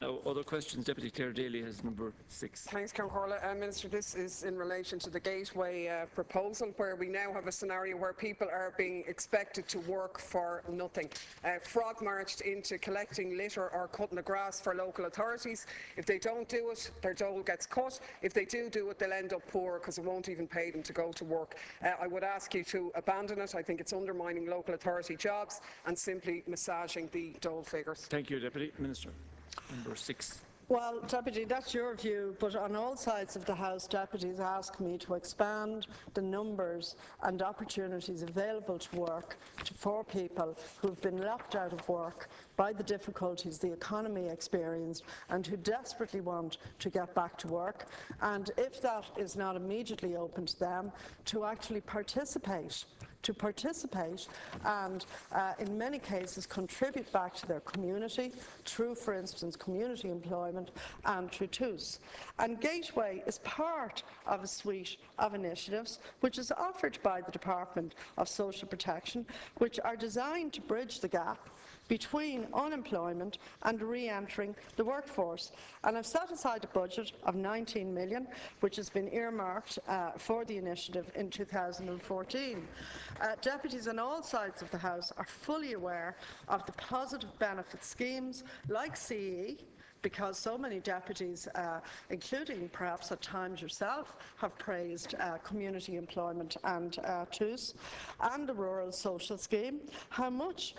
Now, other questions. Deputy Clare Daly has number 6. Thanks, Concorla. Minister, this is in relation to the Gateway proposal, where we now have a scenario where people are being expected to work for nothing. Frog marched into collecting litter or cutting the grass for local authorities. If they don't do it, their dole gets cut. If they do it, they'll end up poor because it won't even pay them to go to work. I would ask you to abandon it. I think it's undermining local authority jobs and simply massaging the dole figures. Thank you, Deputy Minister. Number 6. Well, Deputy, that's your view, but on all sides of the House, deputies ask me to expand the numbers and opportunities available to work for people who have been locked out of work by the difficulties the economy experienced and who desperately want to get back to work, and if that is not immediately open to them, to actually participate and in many cases contribute back to their community through, for instance, community employment and through TUS. And Gateway is part of a suite of initiatives which is offered by the Department of Social Protection, which are designed to bridge the gap between unemployment and re-entering the workforce. And I've set aside a budget of 19 million, which has been earmarked for the initiative in 2014. Deputies on all sides of the House are fully aware of the positive benefit schemes like CE, because so many deputies, including perhaps at times yourself, have praised community employment and TUS and the Rural Social Scheme, how much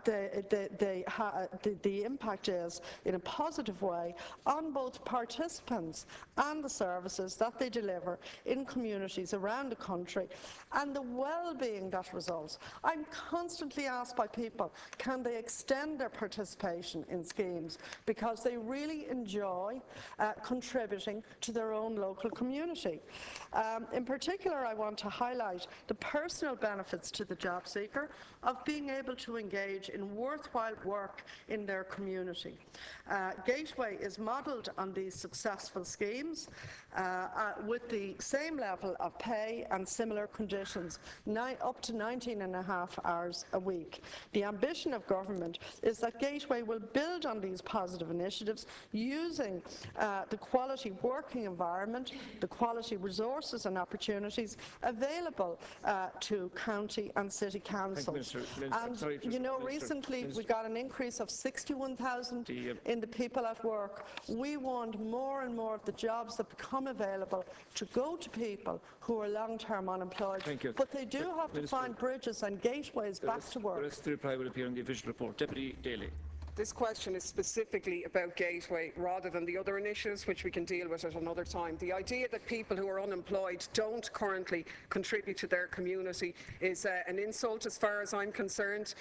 the impact is in a positive way on both participants and the services that they deliver in communities around the country and the well-being that results. I'm constantly asked by people, can they extend their participation in schemes because they really enjoy contributing to their own local community. In particular, I want to highlight the personal benefits to the job seeker of being able to engage in worthwhile work in their community. Gateway is modelled on these successful schemes with the same level of pay and similar conditions, up to 19.5 hours a week. The ambition of government is that Gateway will build on these positive initiatives using the quality working environment, the quality resources and opportunities available to county and city councils. And you know, recently we got an increase of 61,000 in the people at work. We want more and more of the jobs that become available to go to people who are long-term unemployed. But they do have to find bridges and gateways back to work. The rest of the reply will appear in the official report. Deputy Daly. This question is specifically about Gateway rather than the other initiatives, which we can deal with at another time. The idea that people who are unemployed don't currently contribute to their community is an insult as far as I'm concerned.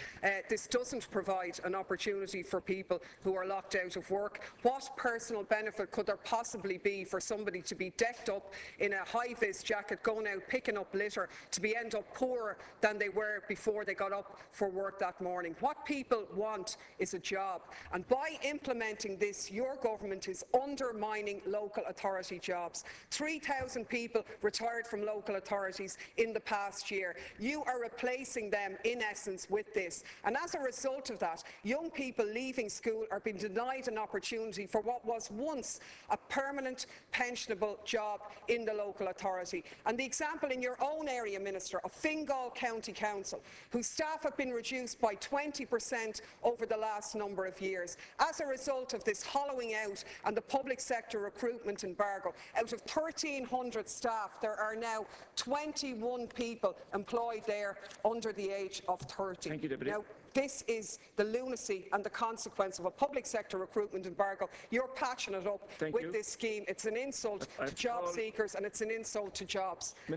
This doesn't provide an opportunity for people who are locked out of work. What personal benefit could there possibly be for somebody to be decked up in a high-vis jacket, going out picking up litter, to be end up poorer than they were before they got up for work that morning? What people want is a job. And by implementing this, your government is undermining local authority jobs. 3,000 people retired from local authorities in the past year. You are replacing them, in essence, with this. And as a result of that, young people leaving school are being denied an opportunity for what was once a permanent, pensionable job in the local authority. And the example in your own area, Minister, of Fingal County Council, whose staff have been reduced by 20% over the last number of years. As a result of this hollowing out and the public sector recruitment embargo, out of 1,300 staff, there are now 21 people employed there under the age of 30. Thank you, Deputy. Now, this is the lunacy and the consequence of a public sector recruitment embargo. You're patching it up with this scheme. It's an insult to job seekers and it's an insult to jobs.